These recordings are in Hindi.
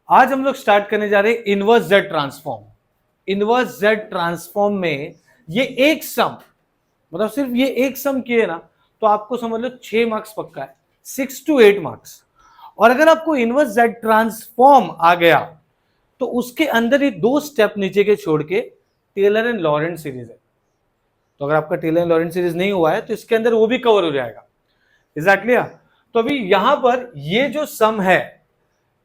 आज हम लोग स्टार्ट करने जा रहे हैं inverse Z transform. Inverse Z transform में ये एक सम, मतलब सिर्फ ये एक सम किए ना तो आपको समझ लो 6 मार्क्स पक्का है, 6 to 8 मार्क्स। और अगर आपको इनवर्स जेड ट्रांसफॉर्म आ गया तो उसके अंदर ही 2 स्टेप नीचे के छोड़ के टेलर एंड लॉरेंट सीरीज है। तो अगर आपका टेलर एंड लॉरेंट सीरीज नहीं हुआ है तो इसके अंदर वो भी कवर हो जाएगा। एग्जैक्टली। तो अभी यहां पर ये जो सम है,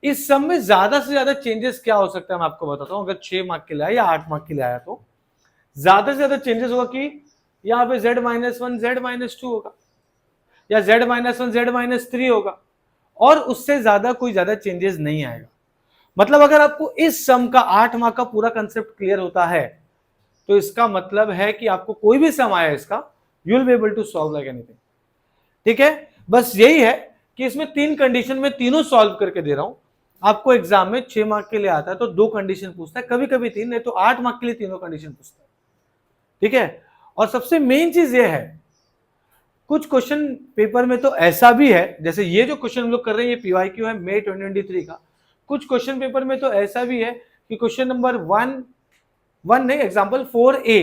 इस सम में ज्यादा से ज्यादा चेंजेस क्या हो सकता है मैं आपको बताता हूं। अगर 6 मार्क के लिए आया या 8 मार्क के लिए आया तो ज्यादा से ज्यादा चेंजेस होगा कि यहां पे z-1 z-2 होगा या z-1 z-3 होगा, और उससे ज्यादा कोई ज्यादा चेंजेस नहीं आएगा। मतलब अगर आपको इस सम का 8 मार्क का पूरा कंसेप्ट क्लियर होता है तो इसका मतलब है कि आपको कोई भी सम आया इसका, you will be able to solve like anything. ठीक है, बस यही है कि इसमें 3 कंडीशन में तीनों सॉल्व करके दे रहा हूं। आपको एग्जाम में 6 मार्क के लिए आता है तो 2 कंडीशन पूछता है, कभी कभी 3, नहीं तो 8 मार्क के लिए तीनों कंडीशन पूछता है। ठीक है, और सबसे मेन चीज ये है, कुछ क्वेश्चन पेपर में तो ऐसा भी है, जैसे ये जो क्वेश्चन हम लोग कर रहे हैं ये पीवाईक्यू है मई 2023 का। कुछ क्वेश्चन पेपर में तो ऐसा भी है कि क्वेश्चन नंबर 1 नहीं, example 4A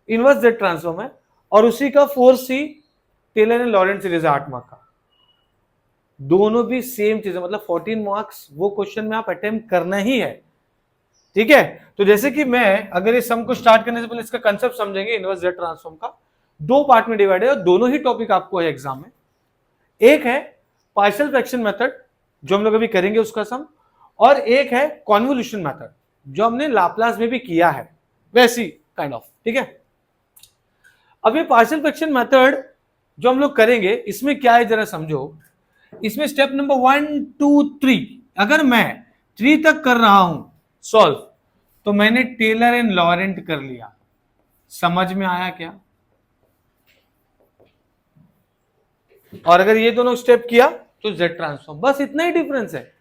inverse Z transform है और उसी का 4C Taylor and Laurent series 8 mark का। दोनों भी सेम चीज है, मतलब 14 मार्क्स वो क्वेश्चन में आप अटेम्प्ट करना ही है। ठीक है, तो जैसे कि मैं अगर इस सम को स्टार्ट करने से पहले इसका कंसेप्ट समझेंगे। इनवर्स जेड ट्रांसफॉर्म का 2 पार्ट में डिवाइड है और दोनों ही टॉपिक आपको है एग्जाम में। एक है पार्शियल फ्रैक्शन मेथड जो हम लोग अभी करेंगे उसका सम, और एक है कॉन्वोल्यूशन मेथड जो हमने लाप्लास में भी किया है, वैसी काइंड ऑफ। ठीक है, अब ये पार्शियल फ्रैक्शन मेथड जो हम लोग करेंगे इसमें क्या है जरा समझो। इसमें स्टेप नंबर 1 2 3, अगर मैं 3 तक कर रहा हूं सॉल्व तो मैंने टेलर एंड लॉरेंट कर लिया। समझ में आया क्या? और अगर ये दोनों स्टेप किया तो जेड ट्रांसफॉर्म, बस इतना ही डिफरेंस है।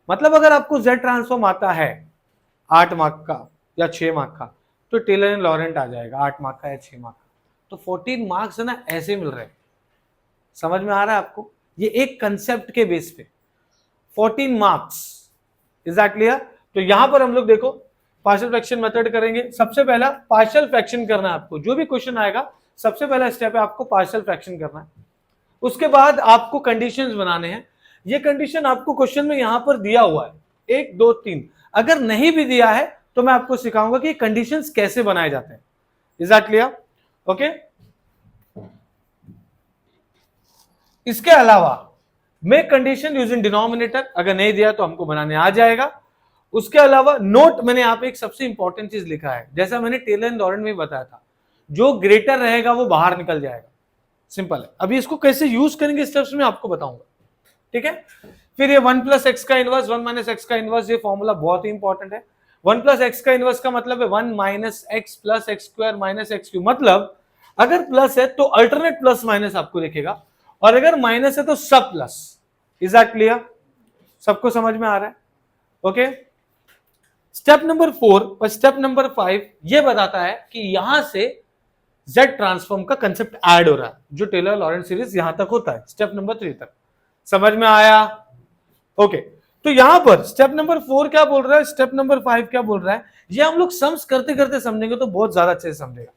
मतलब अगर आपको जेड ट्रांसफॉर्म आता है 8 मार्क का या 6 मार्क का तो टेलर एंड लॉरेंट आ जाएगा 8 मार्क का या 6 मार्क का। तो 14 मार्क्स है ना ऐसे मिल रहे हैं। समझ में आ रहा है आपको? ये एक कंसेप्ट के बेस पे 14 मार्क्स। एग्जैक्टली। तो यहां पर हम लोग देखो पार्शियल फ्रैक्शन मेथड करेंगे। सबसे पहला पार्शियल फ्रैक्शन करना है आपको, जो भी क्वेश्चन आएगा सबसे पहला स्टेप है आपको पार्शियल फ्रैक्शन करना है। उसके बाद आपको कंडीशंस बनाने हैं। ये कंडीशन आपको क्वेश्चन में यहां पर दिया हुआ है 1 2 3। अगर नहीं भी दिया है तो मैं आपको सिखाऊंगा कि कंडीशंस कैसे बनाए जाते हैं। एग्जैक्टली। ओके, इसके अलावा मैं कंडीशन यूजिंग डिनोमिनेटर, अगर नहीं दिया तो हमको बनाने आ जाएगा। उसके अलावा नोट मैंने यहाँ पे एक सबसे इंपॉर्टेंट चीज लिखा है, जैसा मैंने टेलर एंड लॉरेंट में बताया था, जो ग्रेटर रहेगा वो बाहर निकल जाएगा। सिंपल है। अभी इसको कैसे यूज करेंगे स्टेप्स में आपको बताऊंगा। ठीक है, फिर ये 1 + x का इनवर्स 1 - x का इनवर्स, ये फॉर्मूला बहुत ही इंपॉर्टेंट है। 1 + x का इनवर्स का मतलब है 1 - x + x² - x³। मतलब अगर प्लस है तो अल्टरनेट प्लस माइनस आपको दिखेगा, और अगर माइनस है तो सब प्लस। एग्जैक्टली, सबको समझ में आ रहा है? ओके, स्टेप नंबर 4 और स्टेप नंबर 5 ये बताता है कि यहां से जेड ट्रांसफॉर्म का कंसेप्ट ऐड हो रहा है, जो टेलर लॉरेंट सीरीज यहां तक होता है स्टेप नंबर 3 तक। समझ में आया? ओके, तो यहां पर स्टेप नंबर 4 क्या बोल रहा है, स्टेप नंबर 5 क्या बोल रहा है, ये हम लोग सम्स करते करते समझेंगे तो बहुत ज्यादा अच्छे से समझेगा।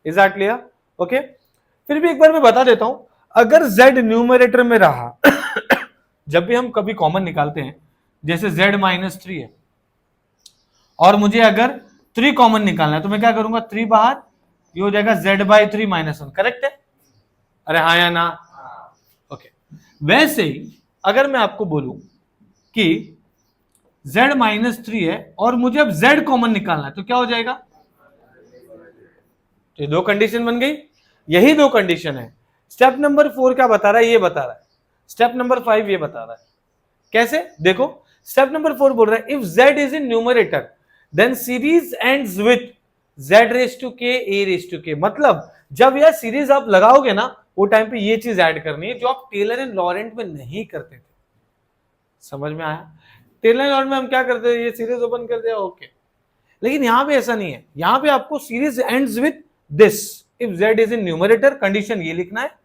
एग्जैक्टली। ओके, फिर भी एक बार मैं बता देता हूं, अगर z न्यूमरेटर में रहा जब भी हम कभी कॉमन निकालते हैं, जैसे z-3 है और मुझे अगर 3 कॉमन निकालना है तो मैं क्या करूंगा, 3 बाहर, ये हो जाएगा z/3 - 1। करेक्ट है? अरे हाँ या ना? ओके, वैसे ही अगर मैं आपको बोलूं कि z-3 है और मुझे अब z कॉमन निकालना है तो क्या हो जाएगा? तो 2 कंडीशन बन गई। यही 2 कंडीशन है। स्टेप नंबर 4 क्या बता रहा है, ये बता रहा है। स्टेप नंबर 5 ये बता रहा है। कैसे? देखो, स्टेप नंबर 4 बोल रहा है if z is in numerator then series ends with z⁻k a⁻k। मतलब जब यह सीरीज आप लगाओगे ना वो टाइम पे ये चीज ऐड करनी है जो आप टेलर एंड लॉरेंट में नहीं करते थे। समझ में आया? टेलर एंड लॉरेंट में हम क्या करते थे, ये सीरीज ओपन कर दिया, ओके। लेकिन यहां पे ऐसा नहीं है, यहां पे आपको series ends with this if z is in numerator, condition ये लिखना है,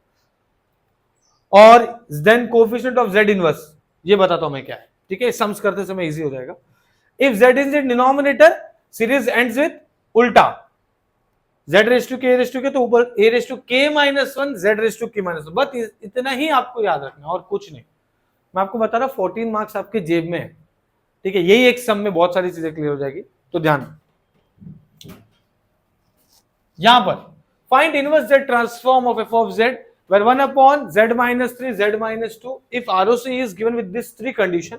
और then coefficient of z inverse, ये बताता हूं मैं क्या है। ठीक है, सम्स करते समय इजी हो जाएगा। If z is in denominator, series ends with उल्टा, z raise to k raise to K, तो ऊपर a raise to k minus one, z raise to k minus one, बस इतना ही आपको याद रखना और कुछ नहीं। मैं आपको बता रहा 14 मार्क्स आपके जेब में है, ठीक है, यही एक सम में बहुत सारी चीजें क्लियर हो जाएगी, तो ध्यान। यहां पर find inverse z transform of f of z where 1 upon z minus 3 z minus 2 if ROC is given with this three condition,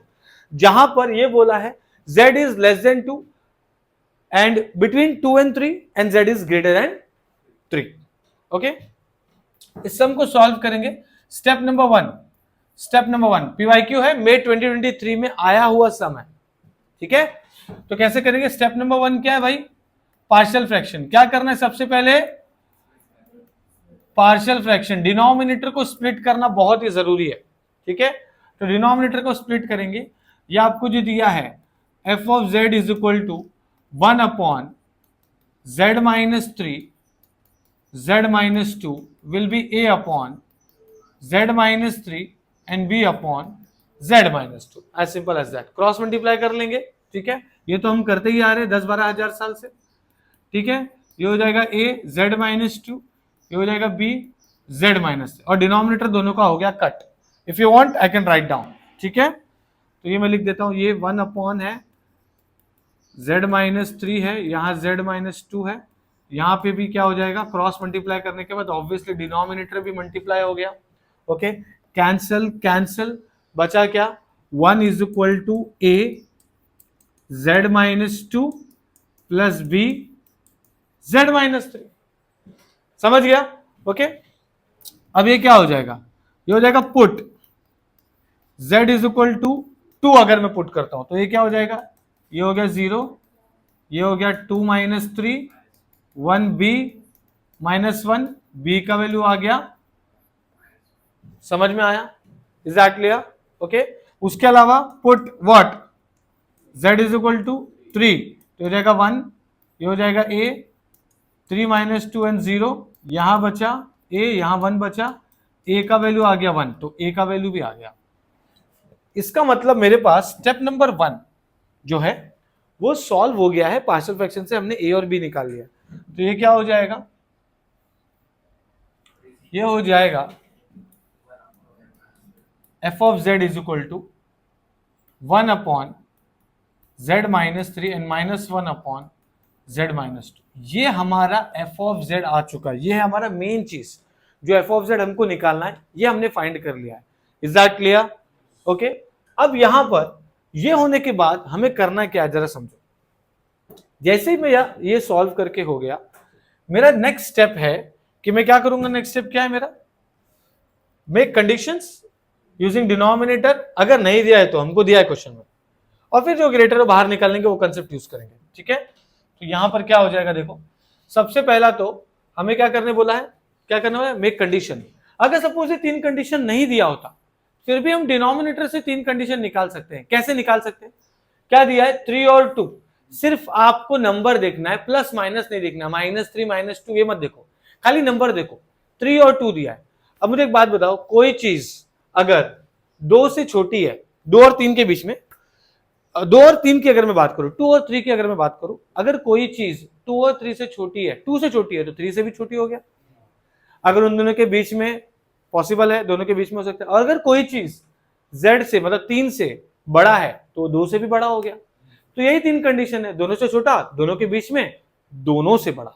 जहां पर ये बोला है z is less than 2 and between 2 and 3 and z is greater than 3। Okay, इस सम को सॉल्व करेंगे। स्टेप नंबर वन PYQ है, मई 2023 में आया हुआ सम है, ठीक है। तो कैसे करेंगे? स्टेप नंबर वन क्या है भाई? Partial fraction. क्या करना है? सबसे पहले पार्शियल फ्रैक्शन, डिनोमिनेटर को स्प्लिट करना बहुत ही जरूरी है, ठीक है। तो डिनोमिनेटर को स्प्लिट करेंगे। ये आपको जो दिया है f of z is equal to 1 upon z minus 3 z minus 2 will be a upon z minus 3 and b upon z minus 2, as simple as that. Cross multiply कर लेंगे, ठीक है, ये तो हम करते ही आ रहे हैं 10-12 हजार साल से, ठीक है। ये हो जाएगा a z माइनस 2, ये हो जाएगा b z माइनस, और डिनोमिनेटर दोनों का हो गया cut. If you want I can write down, ठीक है। तो ये मैं लिख देता हूं, ये 1 अपॉन है z माइनस 3 है, यहां z माइनस 2 है, यहां पे भी क्या हो जाएगा? क्रॉस मल्टीप्लाई करने के बाद ऑब्वियसली डिनोमिनेटर भी मल्टीप्लाई हो गया। ओके, कैंसल कैंसल, बचा क्या? 1 is equal to a z minus 2 plus b z minus 3। समझ गया? ओके, अब ये क्या हो जाएगा? ये हो जाएगा put z is equal to 2, अगर मैं पुट करता हूं तो ये क्या हो जाएगा? ये हो गया 0, ये हो गया 2 माइनस 3, 1 b माइनस 1, b का वैल्यू आ गया। समझ में आया? Is that clear? ओके, उसके अलावा put what? z is equal to 3, तो हो जाएगा 1, ये हो जाएगा a, 3 माइनस 2 एंड 0, यहां बचा a, यहां 1 बचा, a का वैल्यू आ गया 1, तो a का वैल्यू भी आ गया। इसका मतलब मेरे पास स्टेप नंबर 1 जो है वो सॉल्व हो गया है। पार्शियल फ्रैक्शन से हमने a और b निकाल लिया, तो ये क्या हो जाएगा? ये हो जाएगा f of z is equal to 1 upon z minus 3 and minus 1 upon z minus 2। ये हमारा f ऑफ z आ चुका है। ये है हमारा मेन चीज, जो f ऑफ z हमको निकालना है, ये हमने फाइंड कर लिया है। Is that clear? ओके, अब यहां पर ये होने के बाद हमें करना क्या है, जरा समझो। जैसे ही मैं ये सॉल्व करके हो गया, मेरा नेक्स्ट स्टेप है कि मैं क्या करूंगा। नेक्स्ट स्टेप क्या है मेरा? मेक कंडीशंस यूजिंग डिनोमिनेटर, अगर नहीं दिया है तो हमको दिया है क्वेश्चन में, और फिर जो ग्रेटर बाहर निकालेंगे वो कंसेप्ट यूज करेंगे, ठीक है। तो यहां पर क्या हो जाएगा? देखो, सबसे पहला तो हमें क्या करने बोला है? क्या करना है? Make condition. अगर सपोज ये 3 कंडीशन नहीं दिया होता, फिर भी हम डिनोमिनेटर से 3 कंडीशन निकाल सकते हैं। कैसे निकाल सकते हैं? क्या दिया है? 3 और 2। सिर्फ आपको नंबर देखना है, प्लस माइनस नहीं देखना, -3 -2 ये मत देखो, खाली नंबर देखो। 3 और 2 दिया है। अब मुझे एक बात बताओ, कोई चीज अगर 2 से छोटी है, 2 और 3 के बीच में, 2 और 3 की अगर मैं बात करूं, 2 और 3 की अगर मैं बात करूं, अगर कोई चीज 2 और 3 से छोटी है, 2 से छोटी है, तो 3 से भी छोटी हो गया। अगर उन दोनों के बीच में पॉसिबल है, दोनों के बीच में हो सकता है। और अगर कोई चीज z से मतलब 3 से बड़ा है, तो 2 से भी बड़ा हो गया। तो यही 3 कंडीशन है, दोनों से छोटा, दोनों के बीच में, दोनों से बड़ा।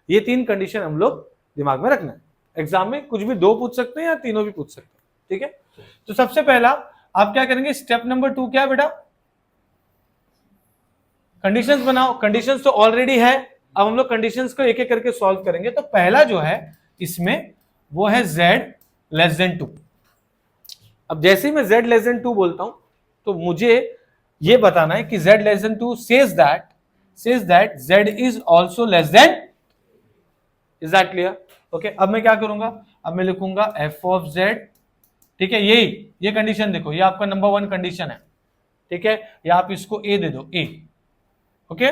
ये 3 कंडीशन हम लोग दिमाग में रखना है। एग्जाम में कुछ भी 2 पूछ सकते हैं या तीनों भी पूछ सकते हैं, ठीक है। तो सबसे पहला आप क्या करेंगे? स्टेप नंबर 2 क्या है बेटा? कंडीशंस बनाओ। कंडीशंस तो ऑलरेडी है, अब हम लोग कंडीशंस को एक एक करके सॉल्व करेंगे। तो पहला जो है इसमें वो है z लेस देन 2। अब जैसे ही मैं z लेस देन 2 बोलता हूं, तो मुझे ये बताना है कि z less than 2 says that z is also less than. Is that clear? Okay, अब मैं क्या करूंगा? अब मैं लिखूंगा f ऑफ z, ठीक है। ये कंडीशन देखो, ये आपका नंबर 1 कंडीशन है, ठीक है। या आप इसको a दे दो, a। ओके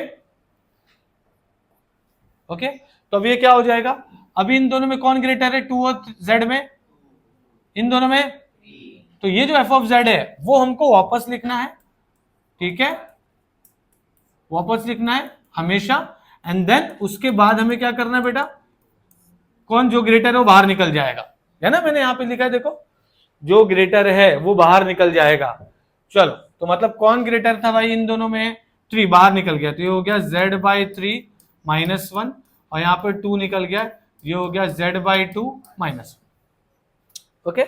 ओके, तो अब ये क्या हो जाएगा? अभी इन दोनों में कौन ग्रेटर है? 2 और z में? इन दोनों में तो ये जो एफ ऑफ जेड है वो हमको वापस लिखना है, ठीक है, वापस लिखना है हमेशा। एंड देन उसके बाद हमें क्या करना है बेटा, कौन जो ग्रेटर है वो बाहर निकल जाएगा, है ना, मैंने यहां पे लिखा है देखो, जो ग्रेटर है वो बाहर निकल जाएगा। चलो, तो मतलब कौन ग्रेटर था भाई इन दोनों में, 3 बाहर निकल गया, तो ये हो गया z/3 -1, और यहाँ पे 2 निकल गया, ये हो गया z/2 -1। ओके,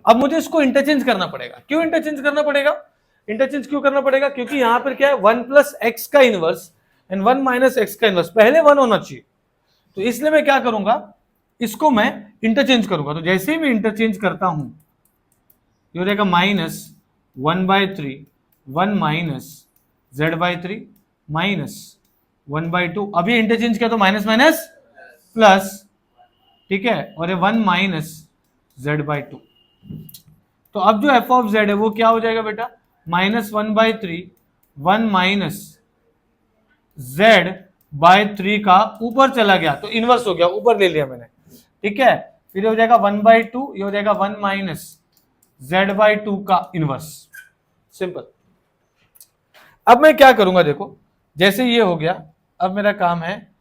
अब मुझे इसको इंटरचेंज करना पड़ेगा। क्यों इंटरचेंज करना पड़ेगा, इंटरचेंज क्यों करना पड़ेगा, क्योंकि यहां पर क्या है 1 + x का इनवर्स एंड 1 - x का इनवर्स, पहले 1 होना चाहिए। तो इसलिए मैं क्या करूंगा, इसको मैं इंटरचेंज करूंगा। तो जैसे ही मैं इंटरचेंज करता हूं, ये हो जाएगा -1/3 1 - z/3 -1/2। अभी इंटरचेंज किया तो माइनस माइनस प्लस, ठीक है, और ये 1 - z/2। तो अब जो f ऑफ z है वो क्या हो जाएगा बेटा, -1/3 1 - z/3 का ऊपर चला गया तो इनवर्स हो गया, ऊपर ले लिया मैंने, ठीक है। फिर हो जाएगा 1/2, ये हो जाएगा 1 - z/2 का इनवर्स, सिंपल। अब मैं क्या करूंगा देखो, जैसे ये हो गया, अब मेरा काम है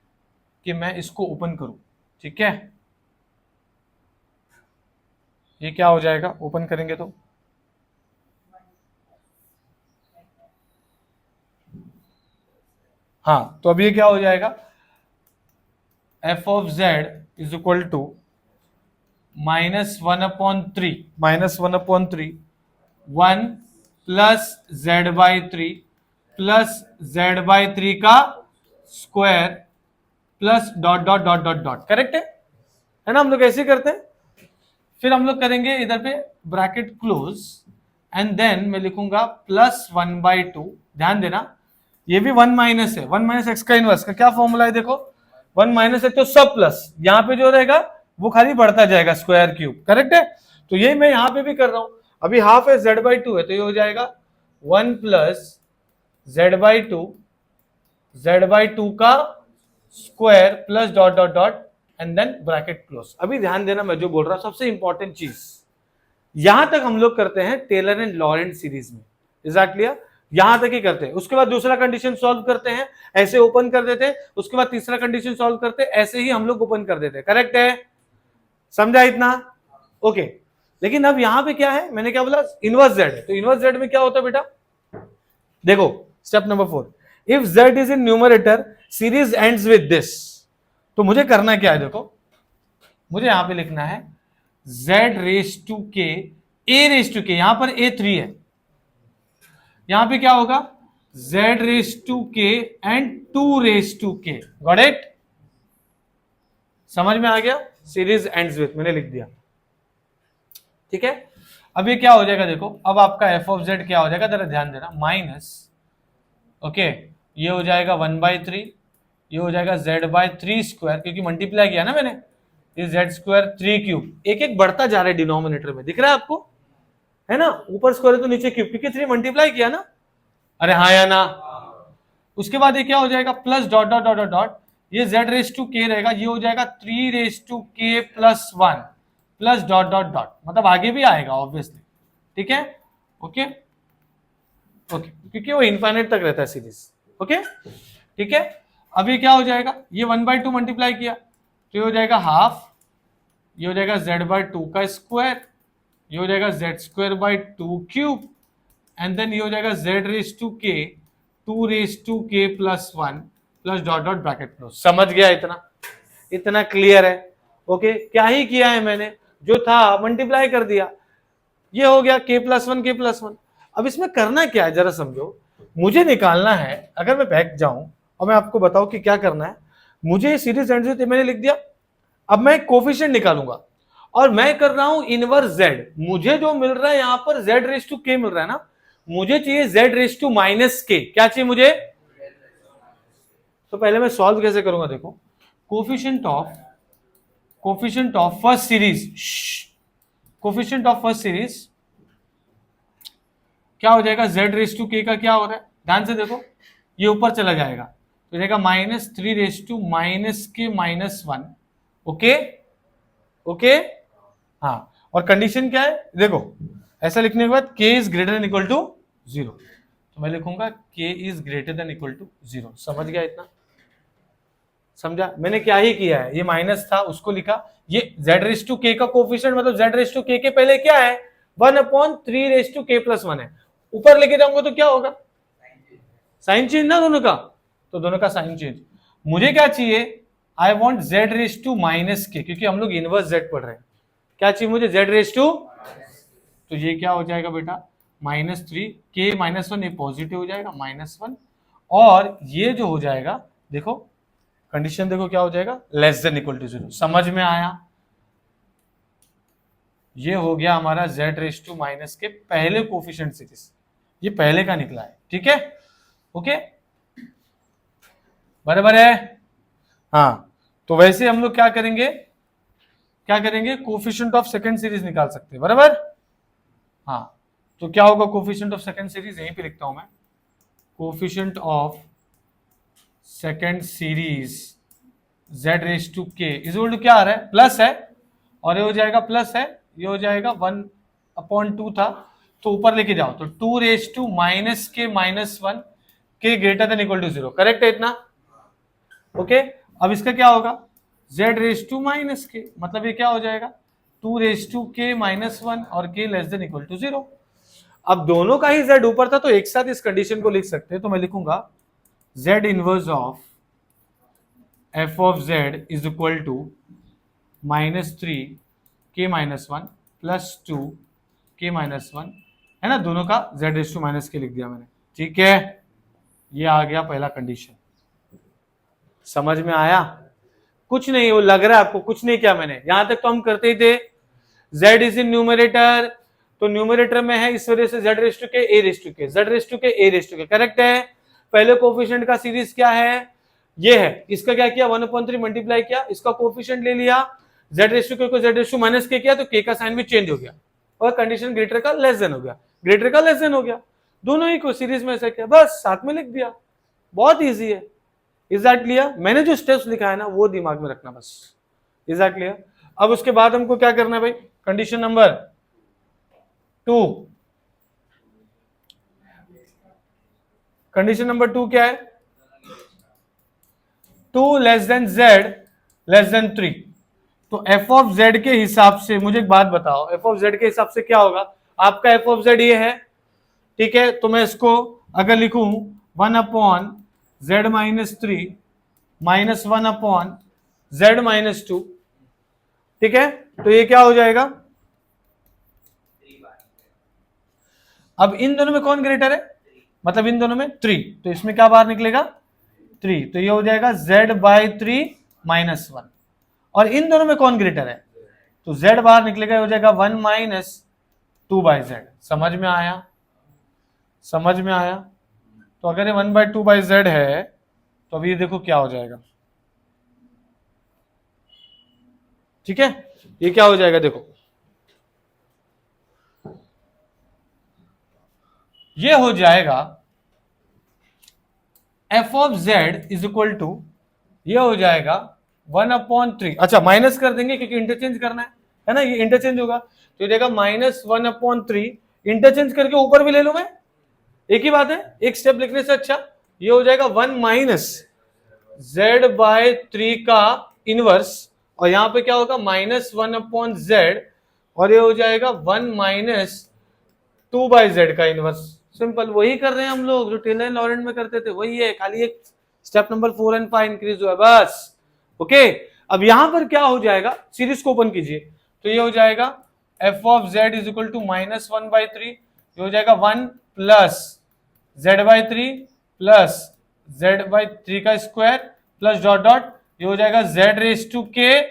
कि मैं इसको ओपन करूं, ठीक है। ये क्या हो जाएगा, ओपन करेंगे तो हाँ, तो अब ये क्या हो जाएगा, f of z is equal to -1/3 1 plus z/3 plus z/3 का square plus dot dot dot dot dot, correct है ना, हम लोग ऐसे करते हैं। फिर हम लोग करेंगे इधर पे ब्रैकेट क्लोज, एंड देन मैं लिखूंगा +1/2। ध्यान देना, ये भी 1 माइनस है, 1 - x का इनवर्स का क्या फॉर्मूला है देखो, 1 - x तो सब प्लस, यहां पे जो रहेगा वो खाली बढ़ता जाएगा, स्क्वायर क्यूब, करेक्ट है। तो यही मैं यहां पे भी कर रहा हूं। अभी हाफ है z/2 है, तो ये हो जाएगा 1 + z/2 का square plus dot dot dot and then bracket close. अभी ध्यान देना, मैं जो बोल रहा हूं सबसे इंपॉर्टेंट चीज, यहां तक हम लोग करते हैं टेलर एंड लॉरेंट सीरीज में, इज दैट क्लियर, यहां तक ही करते हैं। उसके बाद दूसरा कंडीशन सॉल्व करते हैं, ऐसे ओपन कर देते हैं, उसके बाद तीसरा कंडीशन सॉल्व करते हैं, ऐसे ही हम लोग ओपन कर देते हैं, करेक्ट है, समझा इतना, ओके। लेकिन अब यहां पे क्या है, मैंने क्या बोला, इनवर्स जेड है, तो इनवर्स जेड में क्या होता है बेटा, देखो step number 4, if z is in numerator series ends with this, तो मुझे करना क्या है देखो, मुझे यहां पे लिखना है z⁻k a⁻k, यहां पर a3 है, यहां पे क्या होगा z⁻k and 2⁻k, got it, समझ में आ गया, सीरीज एंड्स विद मैंने लिख दिया, ठीक है। अब ये क्या हो जाएगा देखो, अब आपका f ऑफ z क्या हो जाएगा, जरा ध्यान देना, माइनस, ओके, ये हो जाएगा 1/3, ये हो जाएगा z/3², क्योंकि मल्टीप्लाई किया ना मैंने, ये z² 3³ एक एक बढ़ता जा रहा है डिनोमिनेटर में, दिख रहा है आपको, है ना, ऊपर स्क्वायर है तो नीचे क्यूब, क्योंकि 3 मल्टीप्लाई किया ना, अरे हाँ या ना। उसके बाद ये क्या हो जाएगा, plus dot dot dot dot, ये z⁻k रहेगा, ये हो जाएगा 3⁻k + 1 plus dot dot dot, मतलब आगे भी आएगा ऑब्वियसली, ठीक है, ओके ओके, क्योंकि वो इनफाइनाइट तक रहता है सीरीज, ओके, ठीक है। अभी क्या हो जाएगा, ये 1/2 मल्टीप्लाई किया तो ये हो जाएगा हाफ, ये हो जाएगा z/2 का स्क्वायर, ये हो जाएगा z²/2³ एंड देन ये हो जाएगा z⁻k 2⁻k + 1 plus dot dot bracket close. समझ गया, इतना इतना क्लियर है, ओके। क्या ही किया है मैंने, जो था मल्टीप्लाई कर दिया, ये हो गया k + 1 k + 1। अब इसमें करना क्या है जरा समझो, मुझे निकालना है, अगर मैं बैक जाऊं और मैं आपको बताऊं कि क्या करना है, मुझे सीरीज एंड विद मैंने लिख दिया, अब मैं कोफिशिएंट निकालूंगा और मैं कर रहा हूं इनवर्स z, मुझे जो मिल रहा है यहां पर z⁻k मिल रहा है ना, मुझे चाहिए z⁻−k, क्या चाहिए मुझे, तो पहले मैं सॉल्व कैसे करूंगा देखो, coefficient of first series, coefficient of first series क्या हो जाएगा, z⁻k का क्या हो रहा है, ध्यान से देखो, ये ऊपर चला जाएगा तो जाएगा -3⁻k - 1, ओके ओके, हाँ, और कंडीशन क्या है देखो, ऐसा लिखने के बाद k is greater than equal to 0, तो मैं लिखूंगा k is greater than equal to 0। समझ गया इतना? समझा? मैंने क्या ही किया है, ये माइनस था उसको लिखा, ये z⁻k का कोफिशिएंट मतलब z⁻k के पहले क्या है 1/3⁻k+1 है, ऊपर लेके जाऊंगा तो क्या होगा साइन चेंज ना दोनों का, तो दोनों का साइन चेंज। मुझे क्या चाहिए, आई वॉन्ट z⁻k, क्योंकि हम लोग इनवर्स z पढ़ रहे हैं। क्या चाहिए मुझे z⁻, तो ये क्या हो जाएगा बेटा -3, k -1 ये पॉजिटिव हो जाएगा -1, और ये जो हो जाएगा देखो कंडीशन देखो क्या हो जाएगा लेस देन इक्वल टू 0। समझ में आया? ये हो गया हमारा z⁻ के पहले कोफिशिएंट सीरीज, ये पहले का निकला है, ठीक है? ओके, बराबर है? हाँ, तो वैसे हम लोग क्या करेंगे कोफिशिएंट ऑफ सेकंड सीरीज निकाल सकते हैं, बराबर? हाँ, तो क्या होगा कोफिशिएंट ऑफ सेकंड सीरीज, यहीं पे लिखता हूं मैं, coefficient of second series z⁻k is equal to क्या आ रहा है प्लस है, और ये हो जाएगा प्लस है, ये हो जाएगा 1/2 था, तो ऊपर लेके जाओ तो 2⁻k-1 k greater than equal to 0, correct है इतना? ओके, अब इसका क्या होगा z⁻k, मतलब ये क्या हो जाएगा 2⁻k-1 और k less than equal to 0। अब दोनों का ही z ऊपर था तो एक साथ इस कंडीशन को लिख सकते हैं, तो मैं लिखूंगा z inverse of f of z is equal to -3k-1 plus 2k-1, है ना, दोनों का z⁻k लिख दिया मैंने, ठीक है? ये आ गया पहला कंडीशन। समझ में आया? कुछ नहीं, वो लग रहा है आपको कुछ नहीं किया मैंने, यहां तक तो हम करते ही थे। z इज इन न्यूमरेटर, तो न्यूमरेटर में है इस वजह से z⁻k करेक्ट है। पहले कोफिशिएंट का सीरीज क्या है, ये है, इसका क्या किया 1/3 मल्टीप्लाई किया, इसका कोफिशिएंट ले लिया, z⁻k को z⁻k किया तो k का साइन भी चेंज हो गया, और कंडीशन ग्रेटर का लेस देन हो गया, ग्रेटर का लेस देन हो गया, दोनों ही को सीरीज में ऐसा किया, बस साथ में लिख दिया, बहुत इजी है। Is that clear? मैंने जो स्टेप्स लिखा है ना वो दिमाग में रखना बस। Is that clear? अब उसके बाद हमको क्या करना है भाई, कंडीशन नंबर 2, कंडीशन नंबर 2 क्या है 2 less than z less than 3, तो f ऑफ z के हिसाब से मुझे एक बात बताओ, f ऑफ z के हिसाब से क्या होगा, आपका f ऑफ z ये है, ठीक है? तो मैं इसको अगर लिखूं 1/z-3 -1/z-2, ठीक है? तो ये क्या हो जाएगा, अब इन दोनों में कौन ग्रेटर है, मतलब इन दोनों में 3, तो इसमें क्या बाहर निकलेगा 3, तो ये हो जाएगा z/3 -1, और इन दोनों में कौन ग्रेटर है, तो z बाहर निकलेगा, हो जाएगा 1 - 2/z। समझ में आया? समझ में आया? तो अगर ये 1/2/z है तो अभी ये देखो क्या हो जाएगा, ठीक है? ये क्या हो जाएगा देखो, ये हो जाएगा f of z is equal to, ये हो जाएगा 1/3, अच्छा माइनस कर देंगे क्योंकि इंटरचेंज करना है ना, ये इंटरचेंज होगा, तो ये जाएगा -1/3, इंटरचेंज करके ऊपर भी ले लो मैं, एक ही बात है, एक स्टेप लिखने से अच्छा, ये हो जाएगा 1 - z/3 का इनवर्स, और यहां पे क्या होगा -1/z, और ये हो जाएगा 1 - 2/z का इनवर्स। सिंपल, वही कर रहे हैं हम लोग जो टेलर एंड लॉरेंट में करते थे, वही है, खाली एक स्टेप नंबर 4 और 5 इंक्रीज हुआ है बस। ओके, अब यहां पर क्या हो जाएगा, सीरीज को ओपन कीजिए, तो ये हो जाएगा f of z is equal to -1/3, ये हो जाएगा 1 प्लस z/3 प्लस z/3 का स्क्वायर प्लस डॉट डॉट, ये हो जाएगा z⁻k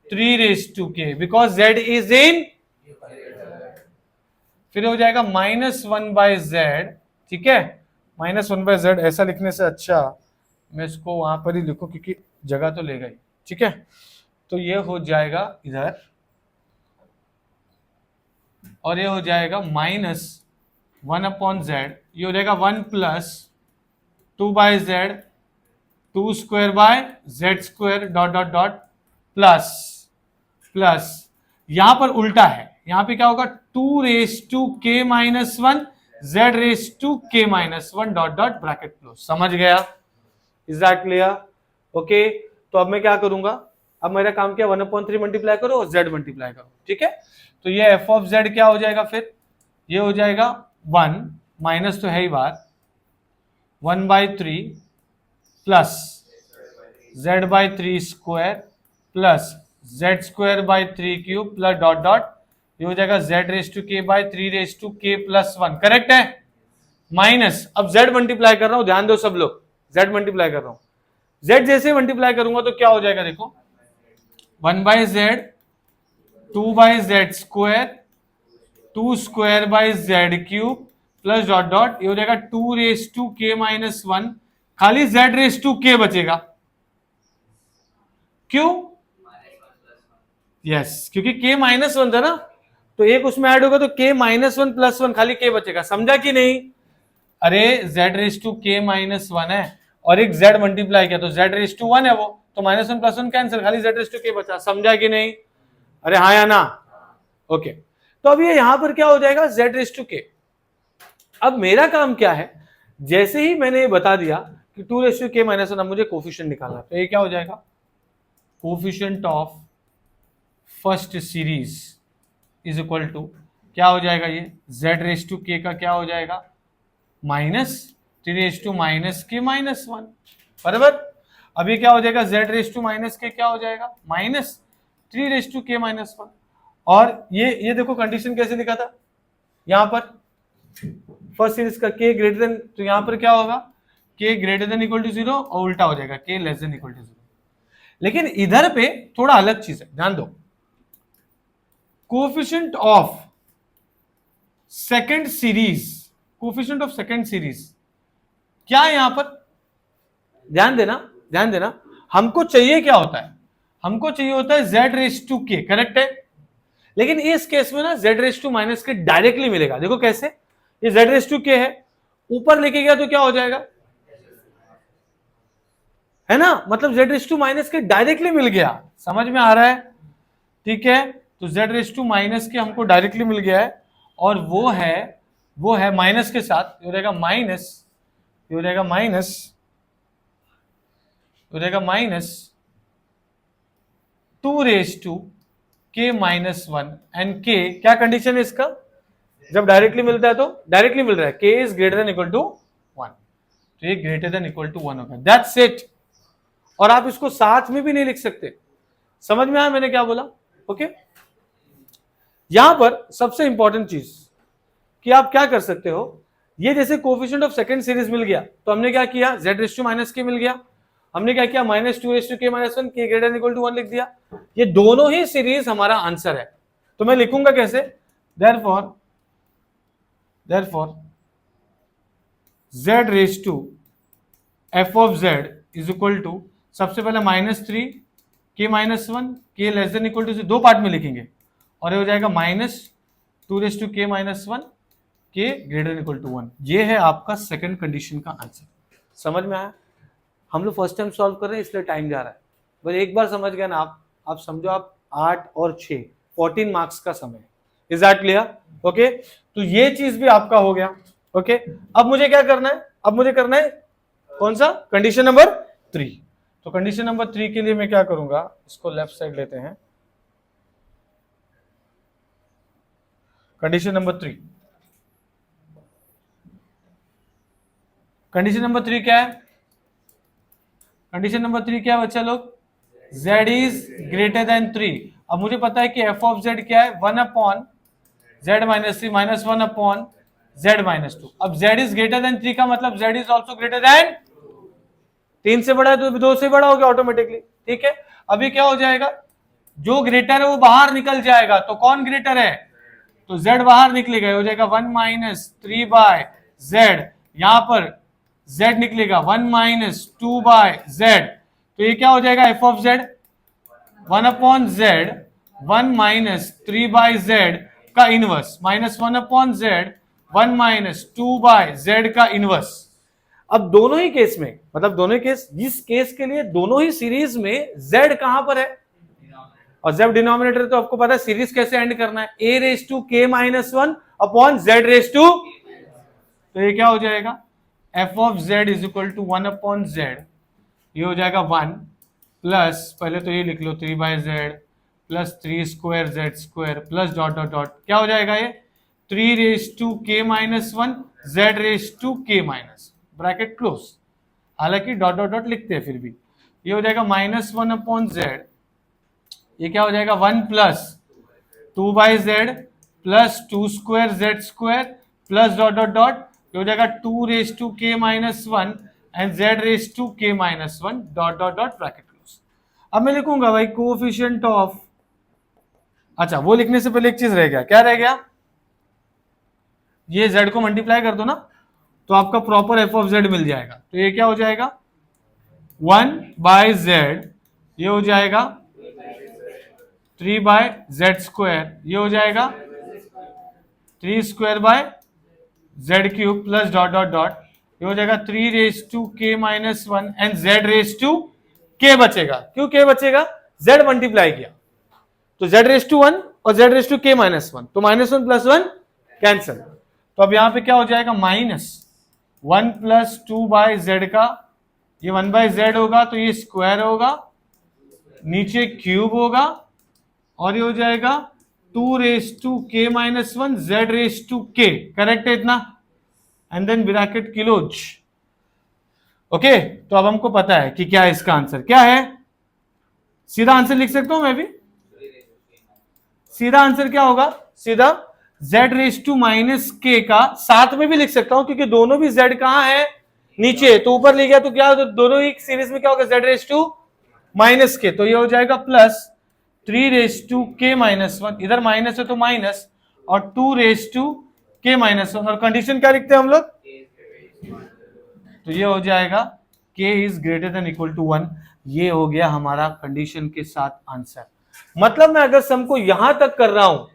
3⁻k, because z is इन, फिर हो जाएगा -1/z, ठीक है? -1/z ऐसा लिखने से अच्छा मैं इसको वहां पर ही लिखूं क्योंकि जगह तो ले गई, ठीक है? तो ये हो जाएगा इधर, और ये हो जाएगा -1/z, ये हो जाएगा 1 plus 2/z 2² z² dot dot dot plus plus, यहां पर उल्टा है, यहां पे क्या होगा 2 raise to k minus 1 z raise to k minus 1 dot dot bracket close. समझ गया? Is that clear? ओके, तो अब मैं क्या करूंगा, अब मेरा काम क्या 1/3 मल्टीप्लाई करो और z मल्टीप्लाई करो, ठीक है। तो ये f ऑफ z क्या हो जाएगा, फिर ये हो जाएगा 1 माइनस तो है ही बात 1/3 plus z/3 square plus z² 3³ plus dot dot ये हो जाएगा z raise to k by 3 raise to k plus 1, correct है। माइनस अब z मल्टीप्लाई कर रहा हूं, ध्यान दो सब लोग, z मल्टीप्लाई कर रहा हूं, z जैसे मल्टीप्लाई करूंगा तो क्या हो जाएगा, देखो 1/z 2/z square 2 square by z³ plus dot dot ये हो जाएगा 2 रेस टू k माइनस 1, खाली z रेस टू k बचेगा, क्यों? यस, क्योंकि k माइनस 1 था ना, तो एक उसमें ऐड होगा तो k माइनस 1 प्लस 1 खाली k बचेगा, समझा कि नहीं? अरे z raise to k minus 1 है और एक z मल्टीप्लाई किया तो z रेस टू 1 है वो, तो माइनस 1 प्लस 1 कैंसिल, खाली z रेस टू k बचा, समझा कि नहीं? अरे हाँ या ना? ओके, तो अब ये यहां पर क्या हो जाएगा z रेस टू k। अब मेरा काम क्या है, जैसे ही मैंने ये बता दिया कि 2 रेस टू k माइनस 1, अब मुझे कोफिशिएंट निकालना है, तो ये क्या हो जाएगा coefficient of first series is equal to क्या हो जाएगा, ये z रेस टू k का क्या हो जाएगा minus 3 raise to minus k minus 1, बराबर। अभी क्या हो जाएगा z raise to minus k क्या हो जाएगा minus 3 raise to k minus 1, और ये देखो कंडीशन कैसे लिखा था, यहां पर फर्स्ट सीरीज का k ग्रेटर देन, तो यहां पर क्या होगा k greater than equal to 0 और उल्टा हो जाएगा k less than equal to 0। लेकिन इधर पे थोड़ा अलग चीज है, ध्यान दो, coefficient of second series, coefficient of second series क्या है यहां पर, ध्यान देना ध्यान देना, हमको चाहिए क्या होता है, हमको चाहिए होता है z raise to k, correct है। लेकिन इस केस में ना z raise to minus k directly मिलेगा, देखो कैसे, ये z रेस टू k है, ऊपर लेके गया तो क्या हो जाएगा, है ना, मतलब z रेस टू माइनस के डायरेक्टली मिल गया, समझ में आ रहा है? ठीक है, तो z रेस टू माइनस के हमको डायरेक्टली मिल गया है, और वो है माइनस के साथ, ये हो जाएगा माइनस, ये हो जाएगा माइनस, हो जाएगा minus 2 raise to k minus 1 and k क्या कंडीशन है इसका, जब डायरेक्टली मिलता है तो डायरेक्टली मिल रहा है k is greater than equal to 1, तो ये ग्रेटर देन इक्वल टू 1 होगा, दैट्स इट। और आप इसको साथ में भी नहीं लिख सकते, समझ में आया मैंने क्या बोला? ओके, यहां पर सबसे इंपॉर्टेंट चीज कि आप क्या कर सकते हो, ये जैसे कोफिशिएंट ऑफ सेकंड सीरीज मिल गया तो हमने क्या किया z रेस टू माइनस के मिल गया, हमने क्या किया minus 2 raise to k minus 1 k greater equal to 1 लिख दिया, ये दोनों ही सीरीज हमारा आंसर है। तो मैं लिखूंगा कैसे, therefore z raise to f of z is equal to, सबसे पहले -3 k minus 1 k less than equal to, दो पार्ट में लिखेंगे, और ये हो जाएगा minus 2 raise to k minus 1 k greater equal to 1। ये है आपका सेकंड कंडीशन का आंसर, समझ में आया? हम लोग फर्स्ट टाइम सॉल्व कर रहे हैं इसलिए टाइम जा रहा है, बस एक बार समझ गए ना आप समझो, आप 8 और 6 14 मार्क्स का समय, इज दैट क्लियर? ओके, तो ये चीज भी आपका हो गया। ओके, अब मुझे क्या करना है, अब मुझे करना है कौन सा, कंडीशन नंबर 3। तो कंडीशन नंबर 3 के लिए मैं क्या करूंगा, इसको लेफ्ट साइड लेते हैं, कंडीशन नंबर 3, कंडीशन नंबर 3 क्या है, कंडीशन नंबर 3 क्या है बच्चा लोग, z इज ग्रेटर देन 3। अब मुझे पता है कि f ऑफ z क्या है, 1 upon z minus 3 minus 1 upon z minus 2। अब z इज ग्रेटर देन 3 का मतलब z is also greater than 3 से बड़ा है तो 2 से बड़ा हो गया ऑटोमेटिकली, ठीक है। अभी क्या हो जाएगा, जो ग्रेटर है वो बाहर निकल जाएगा, तो कौन ग्रेटर है, तो z बाहर निकलेगा, हो जाएगा 1 माइनस 3 बाय z, यहां पर z निकलेगा 1 माइनस 2 बाय z, तो ये क्या हो जाएगा f of z 1 upon z 1 minus 3 by z का inverse minus 1 upon z 1 minus 2 by z का इनवर्स। अब दोनों ही केस में, मतलब दोनों ही केस, जिस केस के लिए दोनों ही सीरीज में z कहां पर है, और जब डिनोमिनेटर तो आपको पता है सीरीज कैसे एंड करना है, a raise to k minus one upon z raise to, तो ये क्या हो जाएगा f of z is equal to 1 upon z, ये हो जाएगा 1 प्लस, पहले तो ये लिख लो 3/z plus 3 square z square plus dot dot dot, क्या हो जाएगा ये 3 raise to k minus one z raise to k minus, bracket close, हालांकि डॉट डॉट डॉट लिखते हैं फिर भी, ये हो जाएगा -1 अपॉन z, ये क्या हो जाएगा 1 plus 2/z plus 2 square z square plus dot dot dot, ये हो जाएगा 2 raise to k minus one and z raise to k minus one dot dot dot, bracket close. अब मैं लिखूंगा भाई कोएफिशिएंट ऑफ, अच्छा वो लिखने से पहले एक चीज रह गया, क्या रह गया, ये z को मल्टीप्लाई कर दो ना तो आपका प्रॉपर f ऑफ z मिल जाएगा, तो ये क्या हो जाएगा 1/z, ये हो जाएगा 3/z स्क्वायर, ये हो जाएगा 3 square by z cube plus dot dot dot, ये हो जाएगा 3 raise to k minus one and z raise to k बचेगा, क्यों k बचेगा, z मल्टीप्लाई किया तो z रेज टू 1 और z raise to k minus one, तो -1 प्लस 1 कैंसिल, तो अब यहां पे क्या हो जाएगा -1 प्लस 2/z का, ये 1/z होगा तो ये स्क्वायर होगा, नीचे क्यूब होगा, और ये हो जाएगा 2 raise to k minus one z raise to k, correct है इतना, and then bracket close. Okay, तो अब हमको पता है कि क्या है इसका आंसर, क्या है, सीधा आंसर लिख सकता हूं मैं भी, सीधा आंसर क्या होगा, सीधा z raise to minus k का साथ में भी लिख सकता हूं, क्योंकि दोनों भी z कहां है, नीचे, तो ऊपर लिख गया तो क्या, तो दोनों ही सीरीज में क्या होगा z raise to minus k, तो ये हो जाएगा plus 3 raise to k minus one, इधर माइनस है तो माइनस, और 2 raise to k minus one, और कंडीशन क्या लिखते हैं हम लोग, तो ये हो जाएगा k is greater than equal to 1, ये हो गया हमारा कंडीशन के साथ आंसर। मतलब मैं अगर सम को यहां तक कर रहा हूं,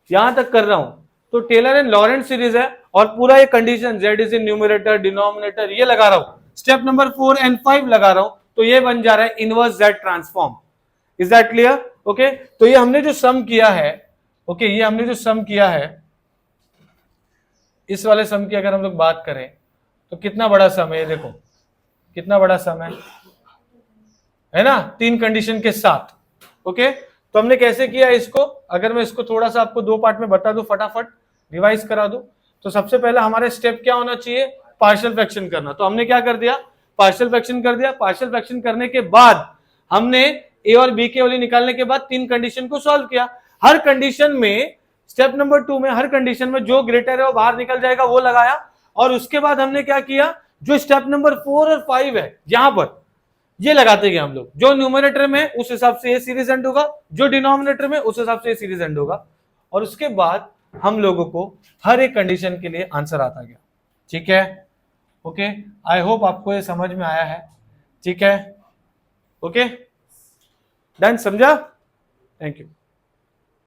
यहां तक कर रहा हूं, तो टेलर एंड लॉरेंट सीरीज है, और पूरा ये condition z is in numerator denominator ये लगा रहा हूं, स्टेप नंबर 4 एंड 5 लगा रहा हूं, तो ये बन जा रहा है inverse z transform. Is that clear? Okay, तो ये हमने जो सम किया है, ओके, ये हमने जो सम किया है, इस वाले सम की अगर हम लोग बात करें तो कितना बड़ा सम है, देखो कितना बड़ा सम है ना, 3 कंडीशन के साथ। ओके, तो हमने कैसे किया इसको, अगर मैं इसको थोड़ा सा आपको 2 पार्ट में बता दूं, फटाफट रिवाइज करा दूं, तो सबसे पहले हमारे स्टेप क्या होना चाहिए, पार्शियल फ्रैक्शन करना। तो हमने क्या कर दिया, पार्शियल फ्रैक्शन कर दिया। पार्शियल फ्रैक्शन करने के बाद हमने ए और बी के वैल्यू निकालने के बाद 3 कंडीशन को सॉल्व किया। हर कंडीशन में, स्टेप नंबर 2 में हर कंडीशन में जो ग्रेटर है वो बाहर निकल जाएगा, वो लगाया। और उसके बाद हमने क्या किया, जो स्टेप नंबर 4 और 5 है यहां पर ये लगाते गए हम लोग, जो न्यूमरेटर में उस हिसाब से ये सीरीज एंड होगा, जो डिनोमिनेटर में उस हिसाब से ये सीरीज एंड होगा, और उसके बाद हम लोगों को हर एक कंडीशन के लिए आंसर आता गया। ठीक है, ओके, आई होप आपको ये समझ में आया है। ठीक है, ओके, डन, समझा, थैंक यू।